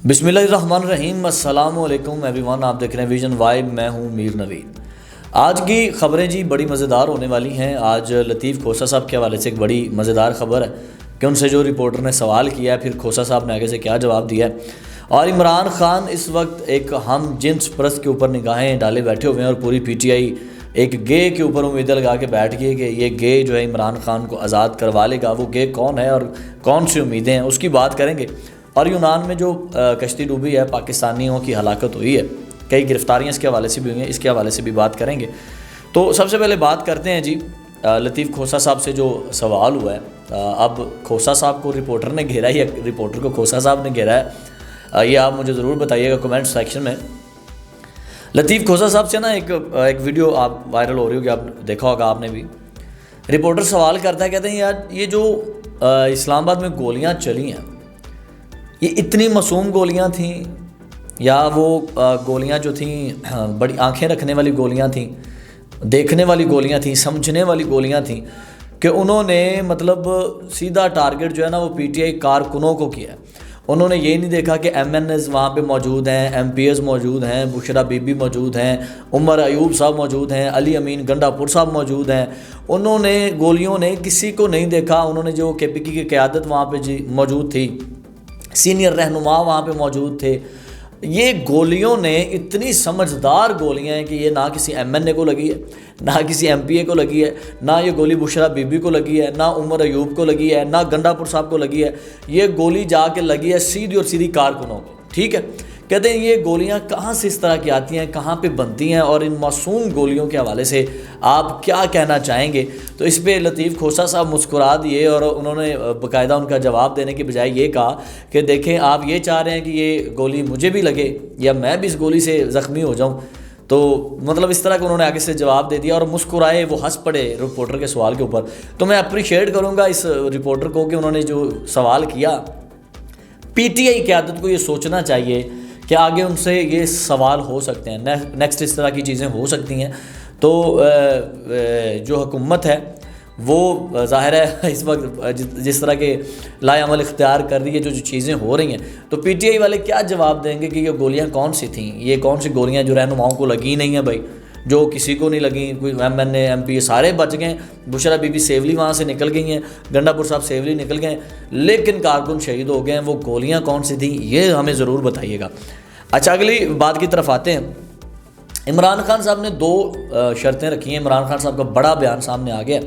बिस्मिल्लाहिर्रहमानिर्रहीम अस्सलामु अलैकुम एवरीवन। आप देख रहे हैं विजन वाइब। मैं हूं मीर नवीद। आज की ख़बरें जी बड़ी मज़ेदार होने वाली हैं। आज लतीफ़ खोसा साहब के हवाले से एक बड़ी मज़ेदार ख़बर है कि उनसे जो रिपोर्टर ने सवाल किया है, फिर खोसा साहब ने आगे से क्या जवाब दिया है। और इमरान खान इस वक्त एक हम जिन्स परस्त के ऊपर निगाहें डाले बैठे हुए हैं और पूरी PTI एक गे के ऊपर उम्मीदें लगा के बैठ गई कि ये गे जो है इमरान खान को आज़ाद करवा लेगा। वो गे कौन है और कौन सी उम्मीदें हैं, उसकी बात करेंगे। और यूनान में जो कश्ती डूबी है, पाकिस्तानियों की हलाकत हुई है, कई गिरफ्तारियाँ इसके हवाले से भी हुई हैं, इसके हवाले से भी बात करेंगे। तो सबसे पहले बात करते हैं जी लतीफ़ खोसा साहब से जो सवाल हुआ है। अब खोसा साहब को रिपोर्टर ने घेरा है या रिपोर्टर को खोसा साहब ने घेरा है, ये आप मुझे ज़रूर बताइएगा कमेंट सेक्शन में। लतीफ़ खोसा साहब से ना एक वीडियो आप वायरल हो रही होगी, आप देखा होगा आपने भी। रिपोर्टर सवाल करता है, कहते हैं यार ये जो इस्लामाबाद में गोलियाँ चली हैं, ये इतनी मासूम गोलियां थीं या वो गोलियां जो थीं बड़ी आंखें रखने वाली गोलियां थीं, देखने वाली गोलियां थीं, समझने वाली गोलियां थीं कि उन्होंने मतलब सीधा टारगेट जो है ना वो PTI कारकुनों को किया है। उन्होंने ये नहीं देखा कि MNAs वहाँ पे मौजूद हैं, MPs मौजूद हैं, बुशरा बीबी मौजूद हैं, उमर अयूब साहब मौजूद हैं, अली अमीन गंडापुर साहब मौजूद हैं। उन्होंने गोलियों ने किसी को नहीं देखा। उन्होंने जो KPK की क़यादत वहाँ पर जी मौजूद थी, सीनियर रहनुमा वहाँ पे मौजूद थे। ये गोलियों ने इतनी समझदार गोलियां हैं कि ये ना किसी MNA को लगी है, ना किसी MPA को लगी है, ना ये गोली बुशरा बीबी को लगी है, ना उमर अयूब को लगी है, ना गंडापुर साहब को लगी है। ये गोली जाके लगी है सीधी और सीधी कारकुनों को। ठीक है, कहते हैं ये गोलियां कहाँ से इस तरह की आती हैं, कहाँ पे बनती हैं, और इन मासूम गोलियों के हवाले से आप क्या कहना चाहेंगे। तो इस पे लतीफ़ खोसा साहब मुस्कुरा दिए और उन्होंने बाकायदा उनका जवाब देने की बजाय ये कहा कि देखें, आप ये चाह रहे हैं कि ये गोली मुझे भी लगे या मैं भी इस गोली से ज़ख्मी हो जाऊँ। तो मतलब इस तरह का उन्होंने आगे से जवाब दे दिया और मुस्कुराए, वो हंस पड़े रिपोर्टर के सवाल के ऊपर। तो मैं अप्रिशिएट करूँगा इस रिपोर्टर को कि उन्होंने जो सवाल किया, PTI क़यादत को ये सोचना चाहिए कि आगे उनसे ये सवाल हो सकते हैं, नेक्स्ट इस तरह की चीज़ें हो सकती हैं। तो जो हुकूमत है वो ज़ाहिर है इस वक्त जिस तरह के लाएअमल इख्तियार कर रही है, जो चीज़ें हो रही हैं, तो PTI वाले क्या जवाब देंगे कि ये गोलियां कौन सी थीं, ये कौन सी गोलियां जो रहनुमाओं को लगी नहीं है भाई, जो किसी को नहीं लगी। कोई MNA MP सारे बच गए, बुशरा बीबी सेवली वहाँ से निकल गई हैं, गंडापुर साहब सेवली निकल गए, लेकिन कारकुन शहीद हो गए हैं। वो गोलियाँ कौन सी थी ये हमें ज़रूर बताइएगा। अच्छा, अगली बात की तरफ आते हैं। इमरान खान साहब ने 2 शर्तें रखी हैं। इमरान खान साहब का बड़ा बयान सामने आ गया।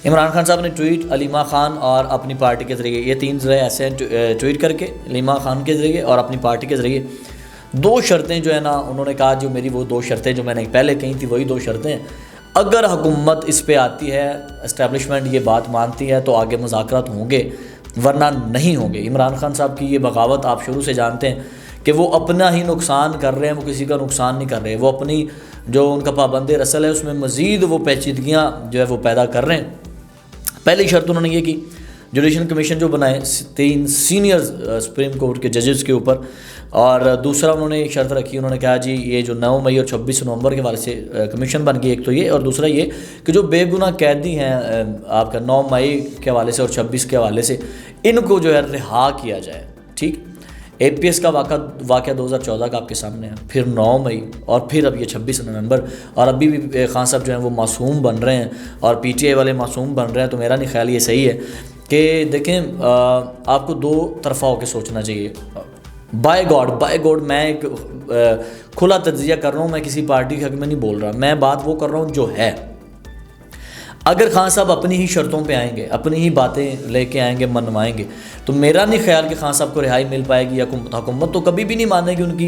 इमरान खान साहब ने ट्वीट अलीमा खान और अपनी पार्टी के ज़रिए, ये 3 ज़रिए ऐसे हैं ट्वीट करके, अलीमा खान के ज़रिए और अपनी पार्टी के ज़रिए 2 शर्तें जो है ना, उन्होंने कहा जो मेरी वो 2 शर्तें जो मैंने पहले कही थी वही 2 शर्तें हैं। अगर हुकूमत इस पे आती है, इस्टेब्लिशमेंट ये बात मानती है, तो आगे मुज़ाकरात होंगे, वरना नहीं होंगे। इमरान खान साहब की ये बगावत आप शुरू से जानते हैं कि वो अपना ही नुकसान कर रहे हैं, वो किसी का नुकसान नहीं कर रहे। वो अपनी जो उनका पाबंद रसल है उसमें मज़ीद वो पेचीदगियाँ जो है वो पैदा कर रहे हैं। पहली शर्त उन्होंने ये की, जुडिशल कमीशन जो बनाए 3 सीनियर सुप्रीम कोर्ट के जजेस के ऊपर। और दूसरा उन्होंने एक शर्त रखी, उन्होंने कहा जी ये जो 9 मई और 26 नवंबर के हवाले से कमीशन बन गई, एक तो ये, और दूसरा ये कि जो बेगुनाह कैदी हैं आपका 9 मई के हवाले से और 26 के हवाले से, इनको जो है रिहा किया जाए। ठीक, APS का वाक़या 2014 का आपके सामने है, फिर 9 मई और फिर अब ये 26 नवंबर, और अभी भी खान साहब जो हैं वो मासूम बन रहे हैं और PTI वाले मासूम बन रहे हैं। तो मेरा नहीं ख्याल ये सही है कि देखें, आपको 2 तरफ़ा होकर सोचना चाहिए। बाय गॉड मैं एक खुला तज्ज़िया कर रहा हूँ, मैं किसी पार्टी के हक़ में नहीं बोल रहा, मैं बात वो कर रहा हूँ जो है। अगर खान साहब अपनी ही शर्तों पे आएंगे, अपनी ही बातें लेके आएंगे, मनवाएंगे, तो मेरा नहीं ख्याल कि खान साहब को रिहाई मिल पाएगी। या हुकूमत तो कभी भी नहीं मानेगी उनकी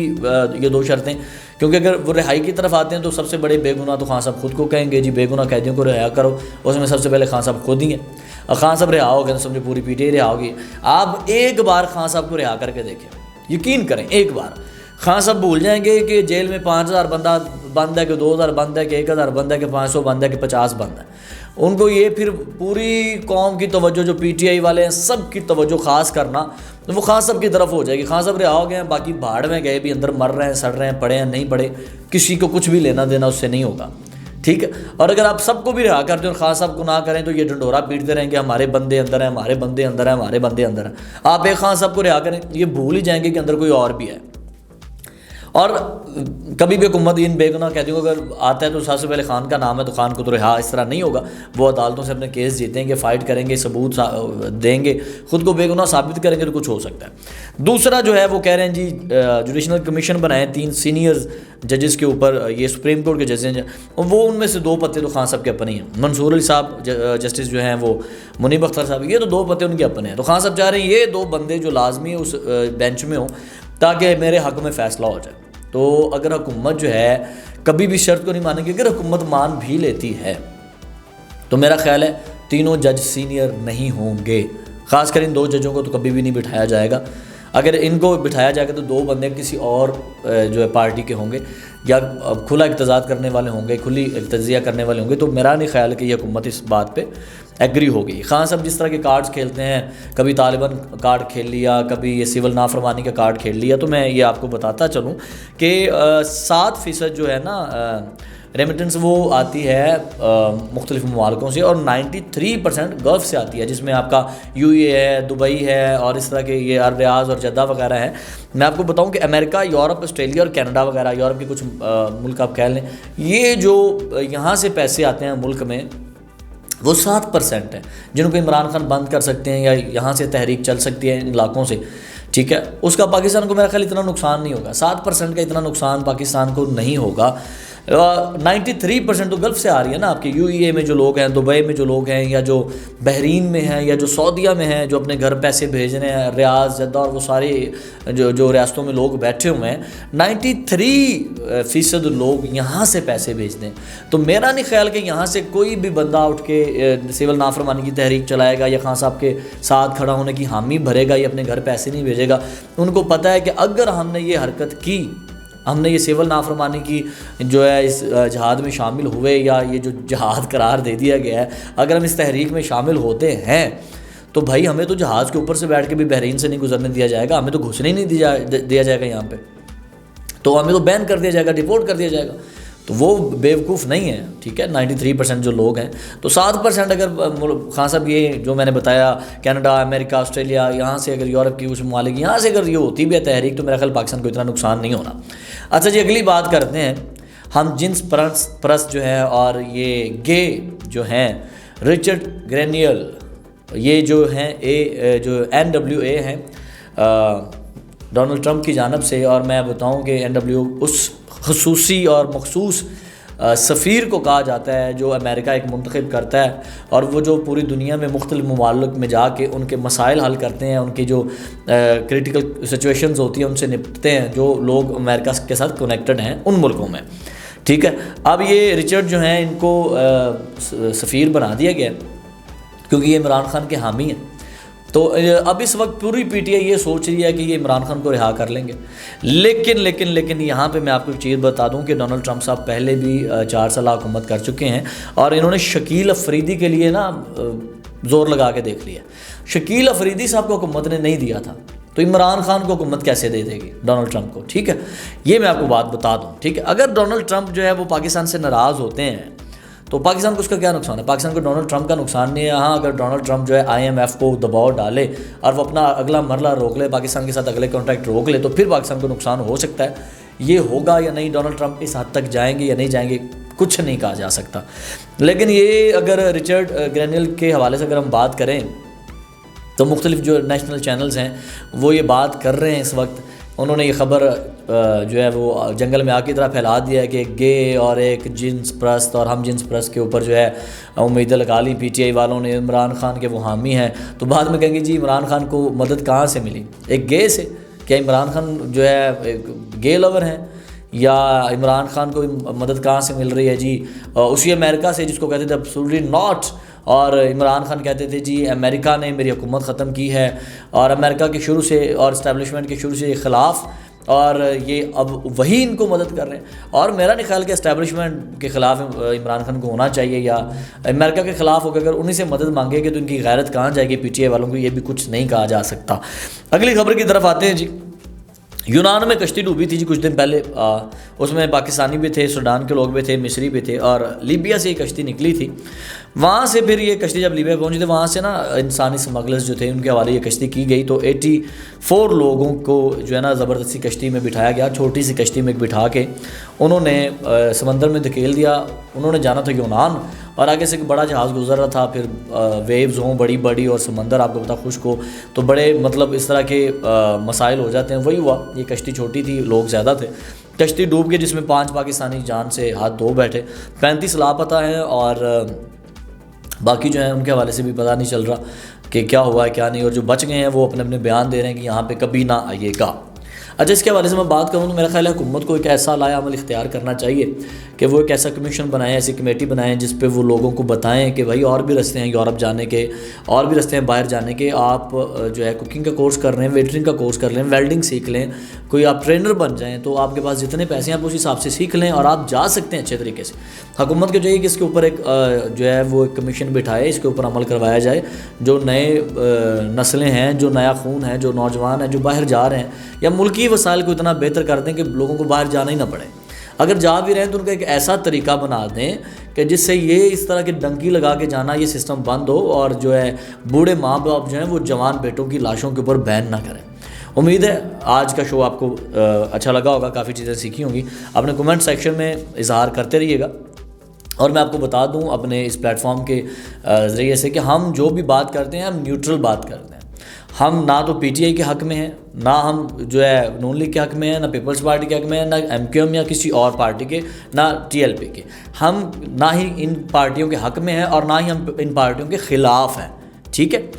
ये 2 शर्तें, क्योंकि अगर वो रिहाई की तरफ आते हैं तो सबसे बड़े बेगुनाह तो खान साहब खुद को कहेंगे जी बेगुनाह कैदियों को रिहा करो, उसमें सबसे पहले खान साहब खुद ही हैं। और खान साहब रिहा हो गए तो समझे पूरी PTI रिहा होगी। आप एक बार खान साहब को रिहा करके देखें, यकीन करें, एक बार खान साहब भूल जाएंगे कि जेल में 5000 बंदा बंद है, कि 2000 बंद है, कि 1000 बंद है, कि 500 बंद है, कि 50 बंद है। उनको ये फिर पूरी कौम की तवज्जो, जो PTI वाले हैं, सब की तवज्जो ख़ास करना, तो वो खान साहब की तरफ हो जाएगी। खान साहब रिहा हो गए हैं, बाकी भाड़ में गए भी, अंदर मर रहे हैं, सड़ रहे हैं, पड़े हैं, नहीं पड़े, किसी को कुछ भी लेना देना उससे नहीं होगा। ठीक है। और अगर आप सबको भी रिहा करते हो और खान साहब को ना करें तो ये ढंडोरा पीटते रहेंगे हमारे बंदे अंदर हैं, हमारे बंदे अंदर हैं, हमारे बंदे अंदर हैं। आप एक खान साहब को रिहा करें, ये भूल ही जाएंगे कि अंदर कोई और भी है। और कभी भी हुकूमत इन बेगुनाह कहती हूँ अगर आता है तो सबसे पहले खान का नाम है तो खान को तो रिहा इस तरह नहीं होगा। वो अदालतों से अपने केस जीतेंगे, फ़ाइट करेंगे, सबूत देंगे, ख़ुद को बेगुनाह साबित करेंगे तो कुछ हो सकता है। दूसरा जो है वो कह रहे हैं जी जुडिशनल कमीशन बनाए 3 सीनियर जजेस के ऊपर, ये सुप्रीम कोर्ट के जजेस हैं, वो उनमें से 2 पत्ते तो खान साहब के अपने हैं। मंसूर अली साहब जस्टिस जो हैं वो मुनीब अख्तर साहब, ये तो 2 पत्ते उनके अपने हैं। तो खान साहब चाह रहे हैं ये 2 बंदे जो लाजमी उस बेंच में हों ताकि मेरे हक़ में फ़ैसला हो जाए। तो अगर हुकूमत जो है कभी भी शर्त को नहीं मानेगी, अगर हुकूमत मान भी लेती है तो मेरा ख्याल है तीनों जज सीनियर नहीं होंगे। ख़ासकर इन 2 जजों को तो कभी भी नहीं बिठाया जाएगा। अगर इनको बिठाया जाएगा तो 2 बंदे किसी और जो है पार्टी के होंगे या खुला इख्तिजाज करने वाले होंगे, खुली तजिया करने वाले होंगे। तो मेरा नहीं ख्याल कि ये हुकूमत इस बात पे एग्री होगी। खान साहब जिस तरह के कार्ड्स खेलते हैं, कभी तालिबान कार्ड खेल लिया, कभी ये सिविल नाफरमानी का कार्ड खेल लिया, तो मैं ये आपको बताता चलूँ कि 7% जो है ना रेमिटेंस वो आती है मुख्तलिफ ममालिकों से, और 93% गल्फ़ से आती है, जिसमें आपका UAE है, दुबई है और इस तरह के ये रियाज और जद्दा वगैरह है। मैं आपको बताऊं कि अमेरिका, यूरोप, ऑस्ट्रेलिया और कनाडा वगैरह, यूरोप के कुछ मुल्क आप कह लें, ये जो यहाँ से पैसे आते हैं मुल्क में वो 7% है, जिनको इमरान खान बंद कर सकते हैं या यहाँ से तहरीक चल सकती है इन इलाकों से। ठीक है, उसका पाकिस्तान को मेरा ख्याल इतना नुकसान नहीं होगा। 7% का इतना नुकसान पाकिस्तान को नहीं होगा। 93% तो गल्फ़ से आ रही है ना आपके। UAE में जो लोग हैं, दुबई में जो लोग हैं, या जो बहरीन में हैं, या जो सऊदीया में हैं, जो अपने घर पैसे भेज रहे हैं, रियाज, जद्दा और वो सारे जो रियासतों में लोग बैठे हुए हैं, 93% लोग यहाँ से पैसे भेजते हैं। तो मेरा नहीं ख्याल कि यहाँ से कोई भी बंदा उठ के सिविल नाफरमानी की तहरीक चलाएगा या खान साहब के साथ खड़ा होने की हामी भरेगा या अपने घर पैसे नहीं भेजेगा। उनको पता है कि अगर हमने ये हरकत की, हमने ये सिविल नाफरमानी की जो है इस जहाद में शामिल हुए, या ये जो जहाद करार दे दिया गया है, अगर हम इस तहरीक में शामिल होते हैं तो भाई हमें तो जहाज़ के ऊपर से बैठ के भी बहरीन से नहीं गुजरने दिया जाएगा, हमें तो घुसने ही नहीं दिया जाएगा यहाँ पे, तो हमें तो बैन कर दिया जाएगा, डिपोर्ट कर दिया जाएगा। तो वो बेवकूफ़ नहीं है। ठीक है, 93% जो लोग हैं, तो 7% अगर खान साहब ये जो मैंने बताया कनाडा, अमेरिका, ऑस्ट्रेलिया, यहाँ से अगर यूरोप की कुछ ममालिक यहाँ से अगर ये होती भी है तहरीक, तो मेरा ख्याल पाकिस्तान को इतना नुकसान नहीं होना। अच्छा जी, अगली बात करते हैं हम जिन्स परस्त जो है और ये गे जो हैं, रिचर्ड ग्रेनियल, ये जो हैं जो NWA हैं डोनाल्ड ट्रंप की जानब से। और मैं बताऊं कि NWA उस खसूसी और मखसूस सफ़ीर को कहा जाता है जो अमेरिका एक मुंतखब करता है, और वो जो पूरी दुनिया में मुख्तलिफ ममालिक में जाके उनके मसाइल हल करते हैं, उनकी जो क्रिटिकल सिचुएशंस होती हैं उनसे निपटते हैं, जो लोग अमेरिका के साथ कनेक्टेड हैं उन मुल्कों में। ठीक है, अब ये रिचर्ड जो हैं इनको सफ़ीर बना दिया गया क्योंकि ये इमरान खान के हामी हैं। तो अब इस वक्त पूरी PTI ये सोच रही है कि ये इमरान खान को रिहा कर लेंगे। लेकिन यहाँ पे मैं आपको एक चीज़ बता दूं कि डोनाल्ड ट्रंप साहब पहले भी 4 साल हुकूमत कर चुके हैं, और इन्होंने शकील अफरीदी के लिए ना ज़ोर लगा के देख लिया। शकील अफरीदी साहब को हुकूमत ने नहीं दिया था, तो इमरान खान को हुकूमत कैसे दे देगी डोनाल्ड ट्रंप को। ठीक है, ये मैं आपको बात बता दूँ। ठीक है, अगर डोनाल्ड ट्रंप जो है वो पाकिस्तान से नाराज़ होते हैं तो पाकिस्तान को उसका क्या नुकसान है? पाकिस्तान को डोनाल्ड ट्रंप का नुकसान नहीं है। हाँ, अगर डोनाल्ड ट्रंप जो है IMF को दबाव डाले और वो अपना अगला मरला रोक ले, पाकिस्तान के साथ अगले कॉन्ट्रैक्ट रोक ले, तो फिर पाकिस्तान को नुकसान हो सकता है। ये होगा या नहीं, डोनाल्ड ट्रंप इस हद तक जाएंगे या नहीं जाएंगे, कुछ नहीं कहा जा सकता। लेकिन ये अगर रिचर्ड ग्रेनियल के हवाले से अगर हम बात करें तो मुख्तलिफ जो नेशनल चैनल्स हैं वो ये बात कर रहे हैं इस वक्त। उन्होंने ये ख़बर जो है वो जंगल में आग की तरह फैला दिया है कि गे और एक जिन्स परस्त और हम जिन्स परस्त के ऊपर जो है उम्मीदें लगा ली PTI वालों ने, इमरान खान के वो हामी हैं। तो बाद में कहेंगे जी इमरान खान को मदद कहाँ से मिली? एक गे से? क्या इमरान खान जो है गे लवर हैं, या इमरान खान को मदद कहाँ से मिल रही है जी? उसी अमेरिका से जिसको कहते थे एब्सोल्युटली नॉट, और इमरान खान कहते थे जी अमेरिका ने मेरी हुकूमत ख़त्म की है, और अमेरिका के शुरू से और इस्टेब्लिशमेंट के शुरू से ख़िलाफ़, और ये अब वही इनको मदद कर रहे हैं। और मेरा नहीं ख्याल कि इस्टेब्लिशमेंट के ख़िलाफ़ इमरान खान को होना चाहिए, या अमेरिका के ख़िलाफ़ होकर अगर उन्हीं से मदद मांगेंगे तो इनकी गैरत कहाँ जाएगी PTI वालों को, ये भी कुछ नहीं कहा जा सकता। अगली खबर की तरफ आते हैं जी। यूनान में कश्ती डूबी थी जी कुछ दिन पहले। उसमें पाकिस्तानी भी थे, सूडान के लोग भी थे, मिस्री भी थे, और लीबिया से ये कश्ती निकली थी। वहाँ से फिर ये कश्ती जब लीबिया पहुँची तो वहाँ से ना इंसानी स्मगलर्स जो थे उनके हवाले ये कश्ती की गई। तो 84 लोगों को जो है ना ज़बरदस्ती कश्ती में बिठाया गया, छोटी सी कश्ती में बिठा के उन्होंने समंदर में धकेल दिया। उन्होंने जाना था यूनान, और आगे से एक बड़ा जहाज़ गुजर रहा था, फिर वेव्स हों बड़ी बड़ी और समंदर आपको पता खुश्क हो, तो बड़े मतलब इस तरह के मसाइल हो जाते हैं। वही हुआ, ये कश्ती छोटी थी, लोग ज़्यादा थे, कश्ती डूब गई जिसमें 5 पाकिस्तानी जान से हाथ धो बैठे, 35 लापता हैं, और बाकी जो है उनके हवाले से भी पता नहीं चल रहा कि क्या हुआ है क्या नहीं। और जो बच गए हैं वो अपने अपने बयान दे रहे हैं कि यहाँ पे कभी ना आइएगा। अच्छा, इसके हवाले से मैं बात करूँ तो मेरा ख्याल है हुकूमत को एक ऐसा लाया अमल इख्तियार करना चाहिए कि वो एक ऐसा कमीशन बनाएं, ऐसी कमेटी बनाएं जिस पे वो लोगों को बताएं कि भाई और भी रास्ते हैं यूरोप जाने के, और भी रास्ते हैं बाहर जाने के। आप जो है कुकिंग का कोर्स कर लें, वेटरिंग का कोर्स कर लें, वेल्डिंग सीख लें, कोई आप ट्रेनर बन जाएँ, तो आपके पास जितने पैसे हैं आप उस हिसाब से सीख लें और आप जा सकते हैं अच्छे तरीके से। हुकूमत को चाहिए कि इसके ऊपर एक जो है वो एक कमीशन बिठाए, इसके ऊपर अमल करवाया जाए। जो नए नस्लें हैं, जो नया खून है, जो नौजवान हैं जो बाहर जा रहे हैं, या मुल्की वसाइल को इतना बेहतर कर दें कि लोगों को बाहर जाना ही ना पड़े। अगर जा भी रहे हैं तो उनका एक ऐसा तरीका बना दें कि जिससे ये इस तरह की डंकी लगा के जाना, ये सिस्टम बंद हो, और जो है बूढ़े माँ बाप जो हैं वो जवान बेटों की लाशों के ऊपर बैन ना करें। उम्मीद है आज का शो आपको अच्छा लगा होगा, काफ़ी चीज़ें सीखी होंगी। अपने कमेंट सेक्शन में इजहार करते रहिएगा। और मैं आपको बता दूं अपने इस प्लेटफॉर्म के ज़रिए से कि हम जो भी बात करते हैं हम न्यूट्रल बात करते हैं। हम ना तो पीटीआई के हक़ में हैं, ना हम जो है नून लीग के हक़ में हैं, ना पीपल्स पार्टी के हक़ में हैं, ना एमक्यूएम या किसी और पार्टी के, ना टीएलपी के। हम ना ही इन पार्टियों के हक़ में हैं और ना ही हम इन पार्टियों के ख़िलाफ़ हैं, ठीक है।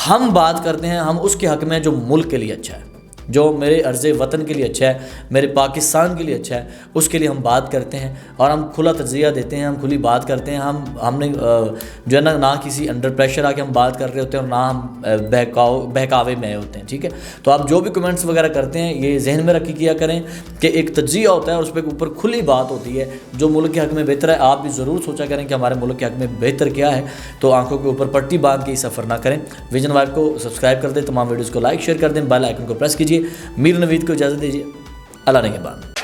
हम बात करते हैं, हम उसके हक़ में जो मुल्क के लिए अच्छा है, जो मेरे अर्ज़े वतन के लिए अच्छा है, मेरे पाकिस्तान के लिए अच्छा है, उसके लिए हम बात करते हैं। और हम खुला तज्ज़िया देते हैं, हम खुली बात करते हैं। हमने जो है ना किसी अंडर प्रेशर आके हम बात कर रहे होते हैं, और ना हम बहकावे में होते हैं, ठीक है। तो आप जो भी कमेंट्स वगैरह करते हैं ये जहन में रखी किया करें कि एक तज्ज़िया होता है और उस पर ऊपर खुली बात होती है। जो मुल्क के हक़ में बेहतर है, आप भी ज़रूर सोचा करें कि हमारे मुल्क के हक़ में बेहतर क्या है। तो आंखों के ऊपर पट्टी बांध के सफ़र ना करें। विजन वाइब को सब्सक्राइब कर दें, तमाम वीडियोज़ को लाइक शेयर कर दें, बेल आइकन को प्रेस कीजिए। मीर नवीद को इजाज़त दीजिए, अल्लाह ने के बाद।